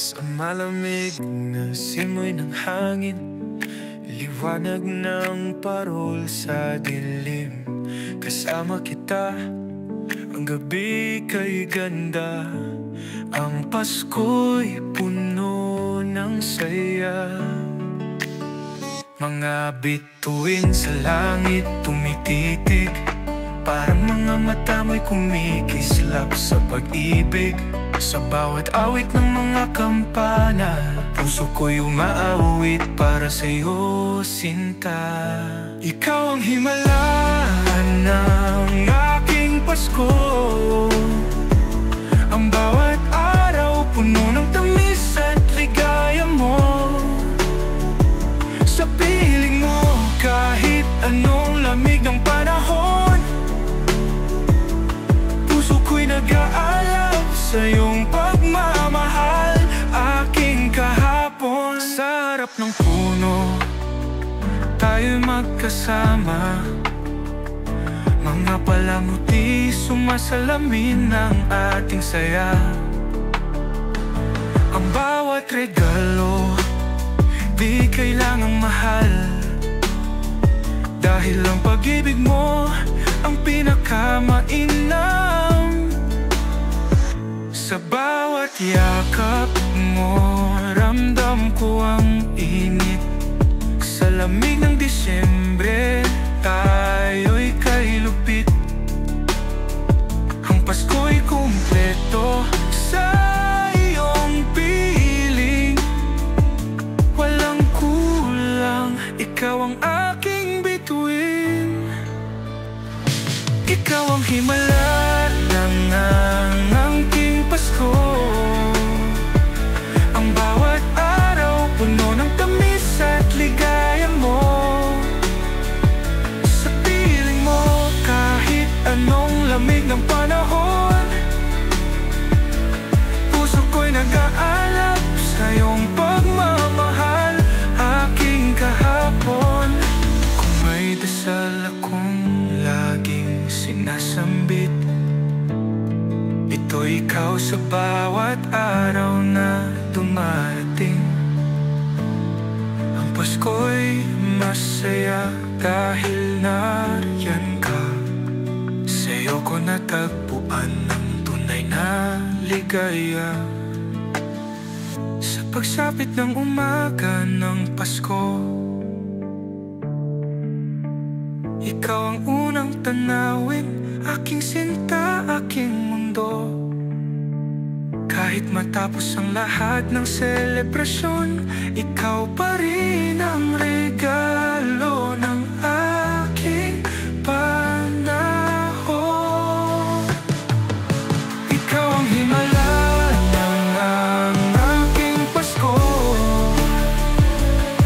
Sa malamig na simoy ng hangin, liwanag ng parol sa dilim. Kasama kita, ang gabi kay ganda. Ang Pasko'y puno ng saya. Mga bituin sa langit tumititig, parang mga mata mo'y kumikislap sa pag-ibig. Sa bawat awit ng mga kampana, puso ko'y umaawit para sa'yo, sinta. Ikaw ang himala ng aking Pasko. Ang bawat araw puno ng tamis at ligaya mo. Sa piling mo kahit anong lamig ng panahon, puso ko'y nag-aalab sa iyong pagmamahal. Aking kahapon, sa harap ng puno tayo'y magkasama. Mga palamuti sumasalamin ng ating saya. Ang bawat regalo di kailangang mahal, dahil ang pag-ibig mo ang pinakamainam. Sa bawat yakap mo, ramdam ko ang init. Sa lamig ng Disyembre, tayo'y kailupit. Ang Pasko'y kumpleto sa iyong piling. Walang kulang, ikaw ang aking bituin. Ikaw ang himala ng aking Pasko. Ang bawat araw puno ng tamis at ligaya mo. Sa piling mo kahit anong lamig ng panahon, puso ko'y nag-aalab sa iyong pagmamahal. Aking kahapon, kung may dasal akong laging sinasambit, ito ikaw sa bawat araw na dumarating. Ang Pasko'y masaya dahil nariyan ka. Sa'yo ko natagpuan ng tunay na ligaya. Sa pagsapit ng umaga ng Pasko, ikaw ang unang tanawin, aking sinta, aking mundo. Kahit matapos ang lahat ng selebrasyon, ikaw pa rin ang regalo ng aking panahon. Ikaw ang himala ng aking Pasko.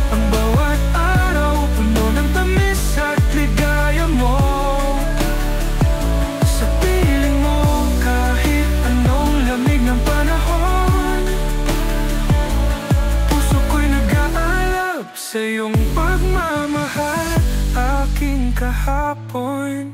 Ang bawat araw puno ng tamis at ligaya mo. Sa piling mo kahit anong lamig ng panahon, puso ko'y nag-aalab sa iyong pagmamahal. Aking kahapon.